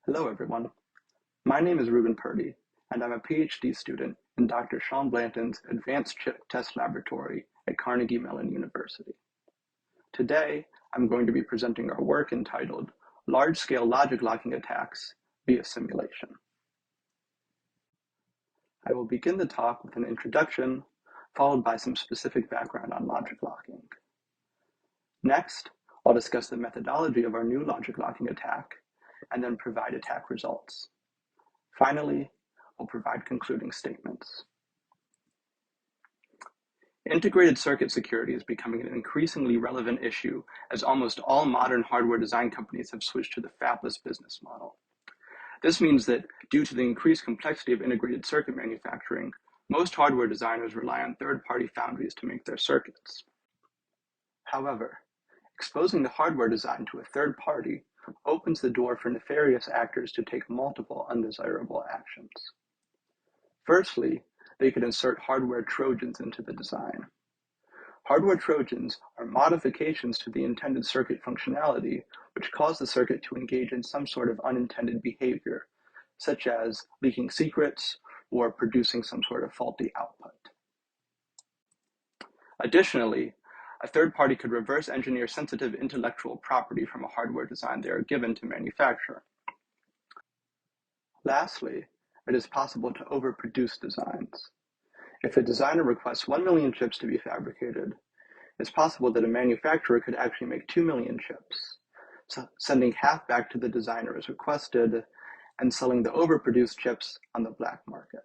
Hello, everyone. My name is Ruben Purdy, and I'm a PhD student in Dr. Blanton's Advanced Chip Test Laboratory at Carnegie Mellon University. Today, I'm going to be presenting our work entitled Large-Scale Logic Locking Attacks via Simulation. I will begin the talk with an introduction, followed by some specific background on logic locking. Next, I'll discuss the methodology of our new logic locking attack, and then provide attack results. Finally, we'll provide concluding statements. Integrated circuit security is becoming an increasingly relevant issue as almost all modern hardware design companies have switched to the fabless business model. This means that due to the increased complexity of integrated circuit manufacturing, most hardware designers rely on third-party foundries to make their circuits. However, exposing the hardware design to a third party opens the door for nefarious actors to take multiple undesirable actions. Firstly, they could insert hardware trojans into the design. Hardware trojans are modifications to the intended circuit functionality which cause the circuit to engage in some sort of unintended behavior, such as leaking secrets or producing some sort of faulty output. Additionally, a third party could reverse engineer sensitive intellectual property from a hardware design they are given to manufacture. Lastly, it is possible to overproduce designs. If a designer requests 1 million chips to be fabricated, it's possible that a manufacturer could actually make 2 million chips, sending half back to the designer as requested and selling the overproduced chips on the black market.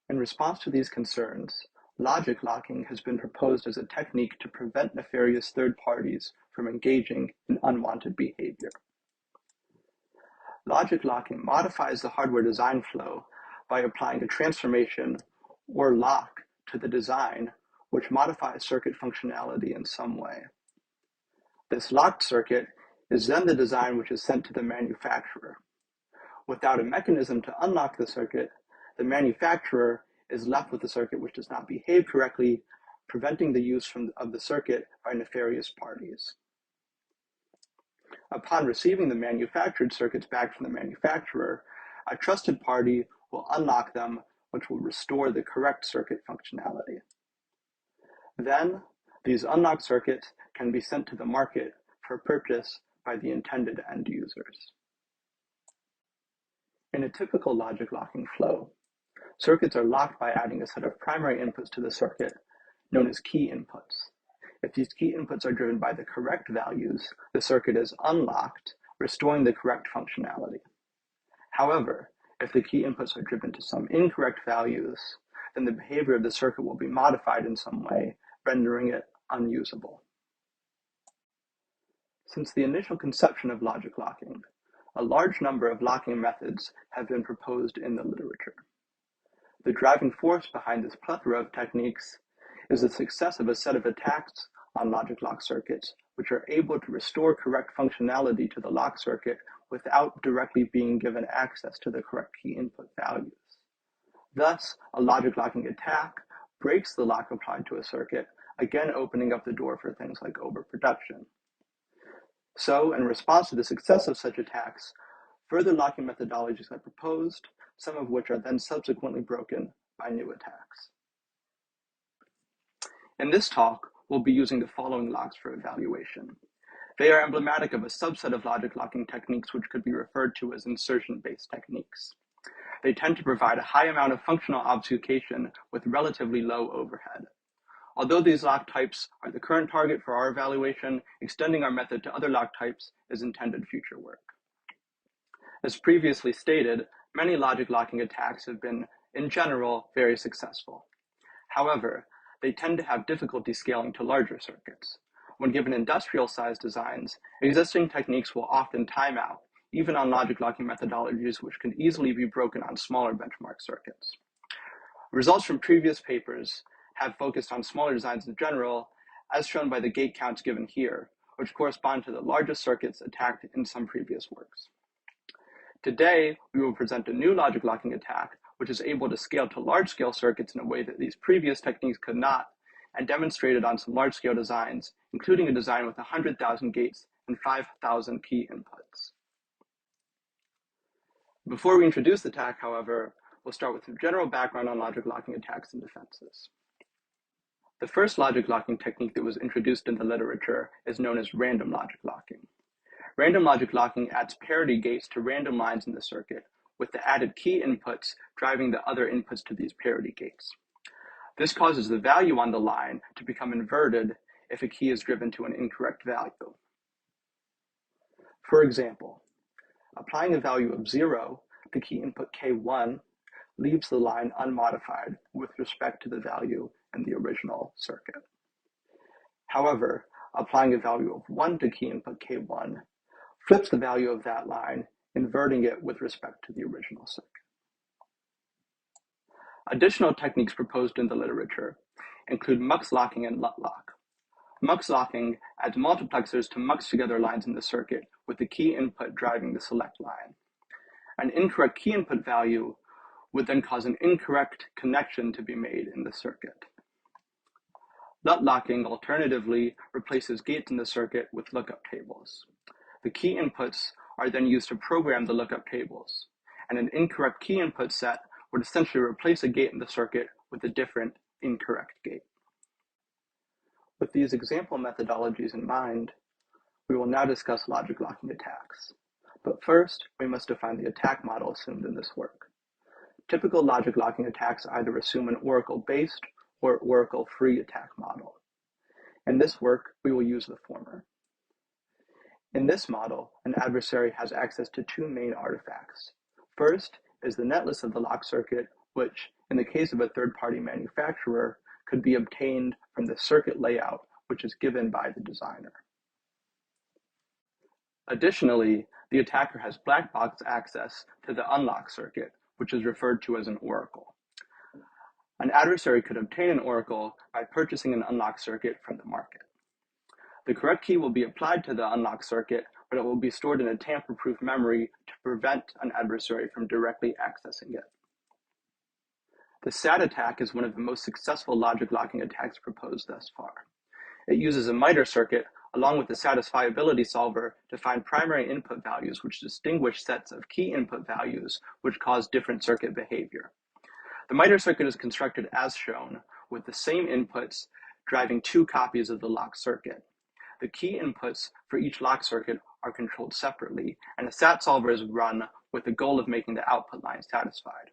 In response to these concerns, logic locking has been proposed as a technique to prevent nefarious third parties from engaging in unwanted behavior. Logic locking modifies the hardware design flow by applying a transformation or lock to the design which modifies circuit functionality in some way. This locked circuit is then the design which is sent to the manufacturer. Without a mechanism to unlock the circuit, the manufacturer is left with a circuit which does not behave correctly, preventing the use of the circuit by nefarious parties. Upon receiving the manufactured circuits back from the manufacturer, a trusted party will unlock them, which will restore the correct circuit functionality. Then, these unlocked circuits can be sent to the market for purchase by the intended end users. In a typical logic locking flow, circuits are locked by adding a set of primary inputs to the circuit, known as key inputs. If these key inputs are driven by the correct values, the circuit is unlocked, restoring the correct functionality. However, if the key inputs are driven to some incorrect values, then the behavior of the circuit will be modified in some way, rendering it unusable. Since the initial conception of logic locking, a large number of locking methods have been proposed in the literature. The driving force behind this plethora of techniques is the success of a set of attacks on logic lock circuits, which are able to restore correct functionality to the lock circuit without directly being given access to the correct key input values. Thus, a logic locking attack breaks the lock applied to a circuit, again opening up the door for things like overproduction. So, in response to the success of such attacks, further locking methodologies are proposed, some of which are then subsequently broken by new attacks. In this talk, we'll be using the following locks for evaluation. They are emblematic of a subset of logic locking techniques which could be referred to as insertion-based techniques. They tend to provide a high amount of functional obfuscation with relatively low overhead. Although these lock types are the current target for our evaluation, extending our method to other lock types is intended future work. As previously stated, many logic locking attacks have been, in general, very successful. However, they tend to have difficulty scaling to larger circuits. When given industrial-sized designs, existing techniques will often time out, even on logic locking methodologies which can easily be broken on smaller benchmark circuits. Results from previous papers have focused on smaller designs in general, as shown by the gate counts given here, which correspond to the largest circuits attacked in some previous works. Today, we will present a new logic locking attack, which is able to scale to large-scale circuits in a way that these previous techniques could not, and demonstrated on some large-scale designs, including a design with 100,000 gates and 5,000 key inputs. Before we introduce the attack, however, we'll start with some general background on logic locking attacks and defenses. The first logic locking technique that was introduced in the literature is known as random logic locking. Random logic locking adds parity gates to random lines in the circuit, with the added key inputs driving the other inputs to these parity gates. This causes the value on the line to become inverted if a key is driven to an incorrect value. For example, applying a value of 0, the key input K1 leaves the line unmodified with respect to the value in the original circuit. However, applying a value of 1 to key input K1 flips the value of that line, inverting it with respect to the original circuit. Additional techniques proposed in the literature include mux locking and LUT lock. Mux locking adds multiplexers to mux together lines in the circuit with the key input driving the select line. An incorrect key input value would then cause an incorrect connection to be made in the circuit. LUT locking alternatively replaces gates in the circuit with lookup tables. The key inputs are then used to program the lookup tables, and an incorrect key input set would essentially replace a gate in the circuit with a different incorrect gate. With these example methodologies in mind, we will now discuss logic locking attacks. But first, we must define the attack model assumed in this work. Typical logic locking attacks either assume an oracle-based or oracle-free attack model. In this work, we will use the former. In this model, an adversary has access to two main artifacts. First is the netlist of the lock circuit, which, in the case of a third-party manufacturer, could be obtained from the circuit layout, which is given by the designer. Additionally, the attacker has black box access to the unlock circuit, which is referred to as an oracle. An adversary could obtain an oracle by purchasing an unlock circuit from the market. The correct key will be applied to the unlock circuit, but it will be stored in a tamper-proof memory to prevent an adversary from directly accessing it. The SAT attack is one of the most successful logic locking attacks proposed thus far. It uses a MITRE circuit along with the satisfiability solver to find primary input values which distinguish sets of key input values which cause different circuit behavior. The MITRE circuit is constructed as shown, with the same inputs driving two copies of the lock circuit. The key inputs for each lock circuit are controlled separately, and a SAT solver is run with the goal of making the output line satisfied.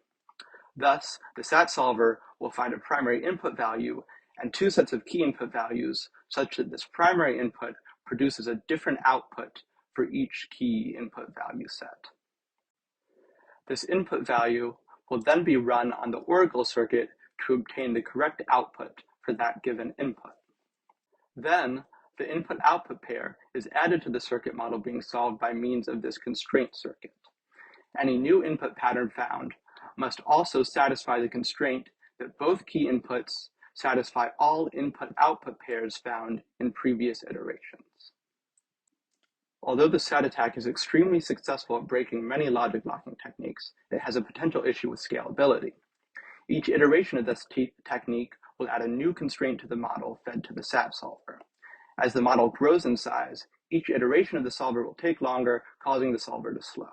Thus, the SAT solver will find a primary input value and two sets of key input values such that this primary input produces a different output for each key input value set. This input value will then be run on the oracle circuit to obtain the correct output for that given input. Then, the input-output pair is added to the circuit model being solved by means of this constraint circuit. Any new input pattern found must also satisfy the constraint that both key inputs satisfy all input-output pairs found in previous iterations. Although the SAT attack is extremely successful at breaking many logic locking techniques, it has a potential issue with scalability. Each iteration of this technique will add a new constraint to the model fed to the SAT solver. As the model grows in size, each iteration of the solver will take longer, causing the solver to slow.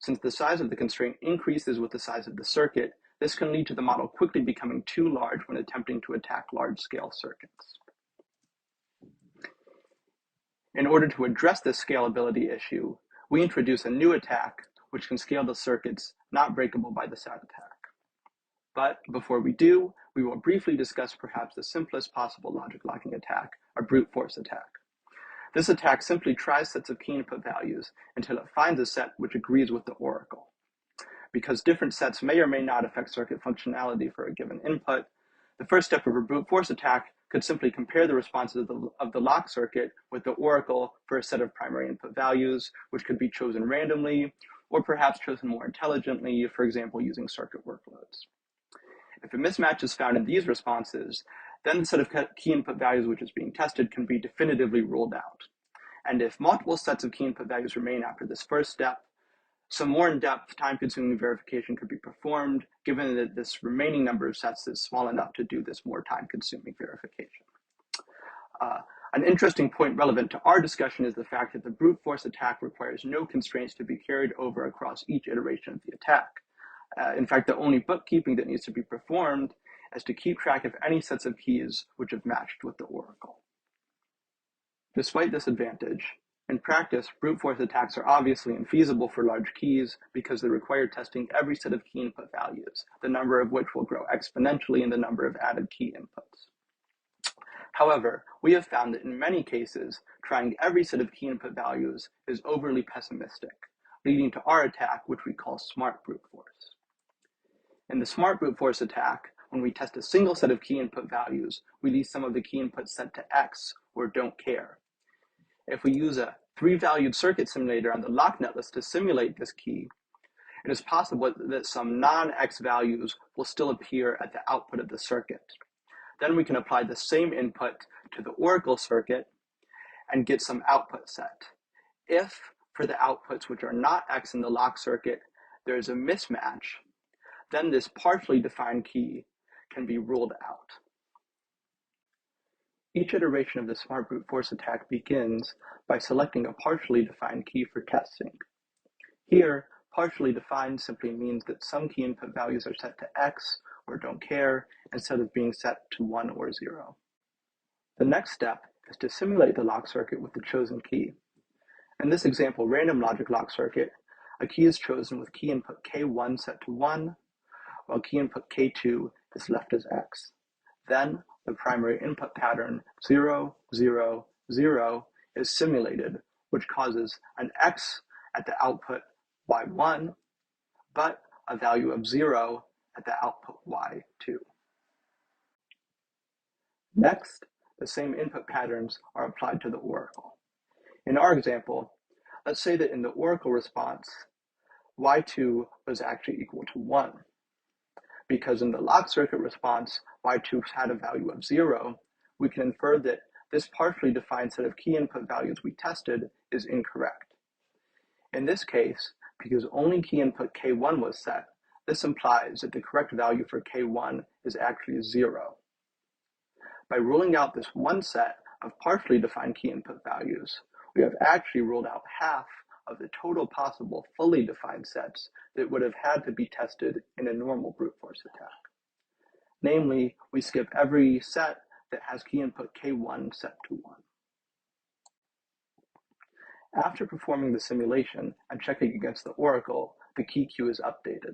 Since the size of the constraint increases with the size of the circuit, this can lead to the model quickly becoming too large when attempting to attack large-scale circuits. In order to address this scalability issue, we introduce a new attack which can scale the circuits not breakable by the SAT attack. But before we do, we will briefly discuss perhaps the simplest possible logic locking attack, a brute force attack. This attack simply tries sets of key input values until it finds a set which agrees with the oracle. Because different sets may or may not affect circuit functionality for a given input, the first step of a brute force attack could simply compare the responses of the lock circuit with the oracle for a set of primary input values, which could be chosen randomly, or perhaps chosen more intelligently, for example, using circuit workloads. If a mismatch is found in these responses, then the set of key input values which is being tested can be definitively ruled out. And if multiple sets of key input values remain after this first step, Some more in-depth, time-consuming verification could be performed, given that this remaining number of sets is small enough to do this more time-consuming verification. An interesting point relevant to our discussion is the fact that the brute force attack requires no constraints to be carried over across each iteration of the attack. In fact, the only bookkeeping that needs to be performed is to keep track of any sets of keys which have matched with the oracle. Despite this advantage, in practice, brute force attacks are obviously infeasible for large keys because they require testing every set of key input values, the number of which will grow exponentially in the number of added key inputs. However, we have found that in many cases, trying every set of key input values is overly pessimistic, leading to our attack, which we call smart brute force. In the smart brute force attack, when we test a single set of key input values, we leave some of the key inputs set to X or don't care. If we use a 3-valued circuit simulator on the lock netlist to simulate this key, it is possible that some non-X values will still appear at the output of the circuit. Then we can apply the same input to the oracle circuit and get some output set. If, for the outputs which are not X in the lock circuit, there is a mismatch, then this partially defined key can be ruled out. Each iteration of the smart brute force attack begins by selecting a partially defined key for testing. Here, partially defined simply means that some key input values are set to X or don't care instead of being set to 1 or 0. The next step is to simulate the lock circuit with the chosen key. In this example random logic lock circuit, a key is chosen with key input K1 set to 1, while key input K2 is left as X. Then the primary input pattern 0, 0, 0 is simulated, which causes an X at the output Y1, but a value of 0 at the output Y2. Next, the same input patterns are applied to the oracle. In our example, let's say that in the oracle response, Y2 was actually equal to 1. Because in the lock circuit response, Y2 had a value of 0, we can infer that this partially defined set of key input values we tested is incorrect. In this case, because only key input K1 was set, this implies that the correct value for K1 is actually 0. By ruling out this one set of partially defined key input values, we have actually ruled out half of the total possible fully defined sets that would have had to be tested in a normal brute force attack. Namely, we skip every set that has key input K1 set to 1. After performing the simulation and checking against the oracle, the key queue is updated.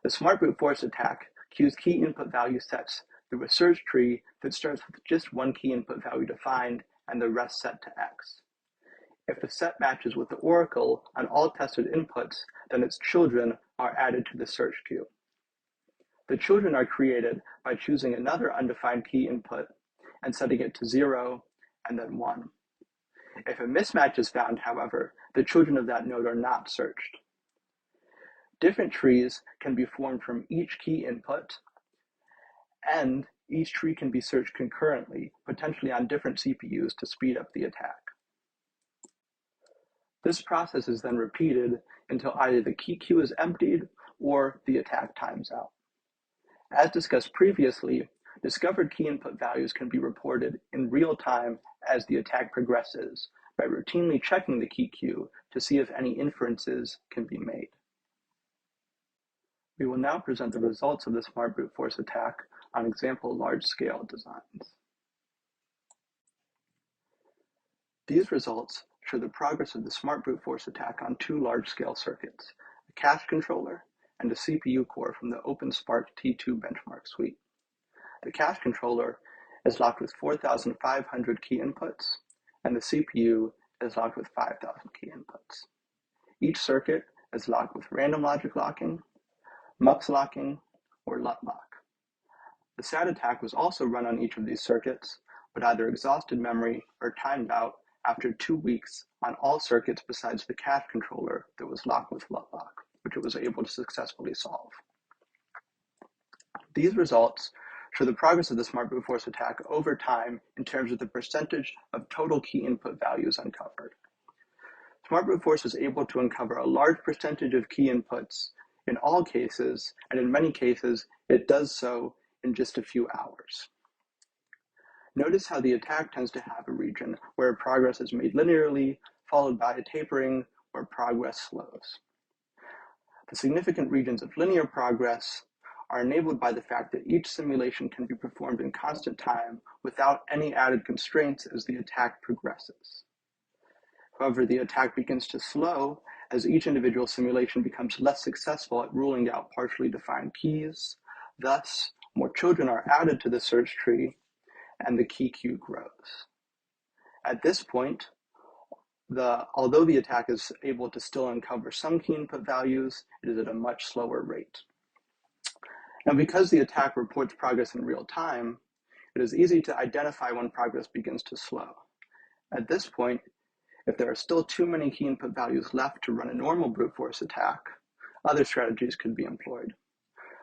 The smart brute force attack queues key input value sets through a search tree that starts with just one key input value defined and the rest set to X. If the set matches with the oracle on all tested inputs, then its children are added to the search queue. The children are created by choosing another undefined key input and setting it to 0 and then 1. If a mismatch is found, however, the children of that node are not searched. Different trees can be formed from each key input, and each tree can be searched concurrently, potentially on different CPUs to speed up the attack. This process is then repeated until either the key queue is emptied or the attack times out. As discussed previously, discovered key input values can be reported in real time as the attack progresses by routinely checking the key queue to see if any inferences can be made. We will now present the results of the smart brute force attack on example large-scale designs. These results show the progress of the smart brute force attack on 2 large-scale circuits, a cache controller and a CPU core from the OpenSpark T2 benchmark suite. The cache controller is locked with 4,500 key inputs, and the CPU is locked with 5,000 key inputs. Each circuit is locked with random logic locking, mux locking, or LUT lock. The SAT attack was also run on each of these circuits, but either exhausted memory or timed out after 2 weeks on all circuits besides the cache controller that was locked with LUT lock, which it was able to successfully solve. These results show the progress of the smart brute force attack over time in terms of the percentage of total key input values uncovered. Smart brute force is able to uncover a large percentage of key inputs in all cases, and in many cases, it does so in just a few hours. Notice how the attack tends to have a region where progress is made linearly, followed by a tapering where progress slows. The significant regions of linear progress are enabled by the fact that each simulation can be performed in constant time without any added constraints as the attack progresses. However, the attack begins to slow as each individual simulation becomes less successful at ruling out partially defined keys. Thus, more children are added to the search tree and the key queue grows. At this point, although the attack is able to still uncover some key input values, it is at a much slower rate. Now, because the attack reports progress in real time, it is easy to identify when progress begins to slow. At this point, if there are still too many key input values left to run a normal brute force attack, other strategies could be employed.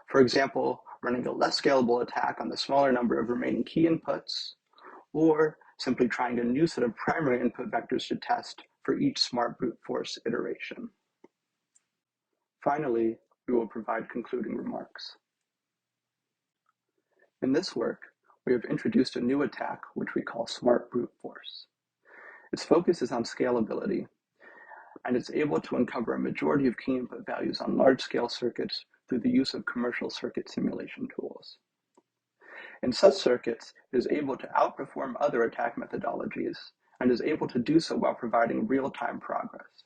For example, running a less scalable attack on the smaller number of remaining key inputs, or simply trying a new set of primary input vectors to test for each smart brute force iteration. Finally, we will provide concluding remarks. In this work, we have introduced a new attack which we call smart brute force. Its focus is on scalability, and it's able to uncover a majority of key input values on large-scale circuits through the use of commercial circuit simulation tools. In such circuits, it is able to outperform other attack methodologies and is able to do so while providing real-time progress.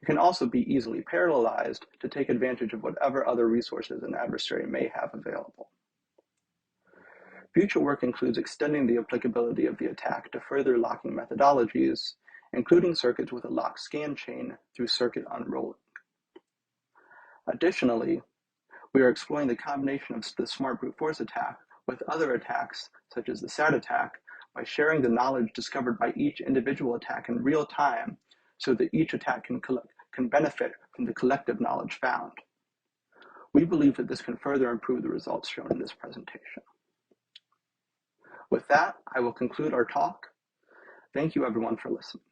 It can also be easily parallelized to take advantage of whatever other resources an adversary may have available. Future work includes extending the applicability of the attack to further locking methodologies, including circuits with a locked scan chain through circuit unrolling. Additionally, we are exploring the combination of the smart brute force attack with other attacks, such as the SAT attack, by sharing the knowledge discovered by each individual attack in real time so that each attack can benefit from the collective knowledge found. We believe that this can further improve the results shown in this presentation. With that, I will conclude our talk. Thank you everyone for listening.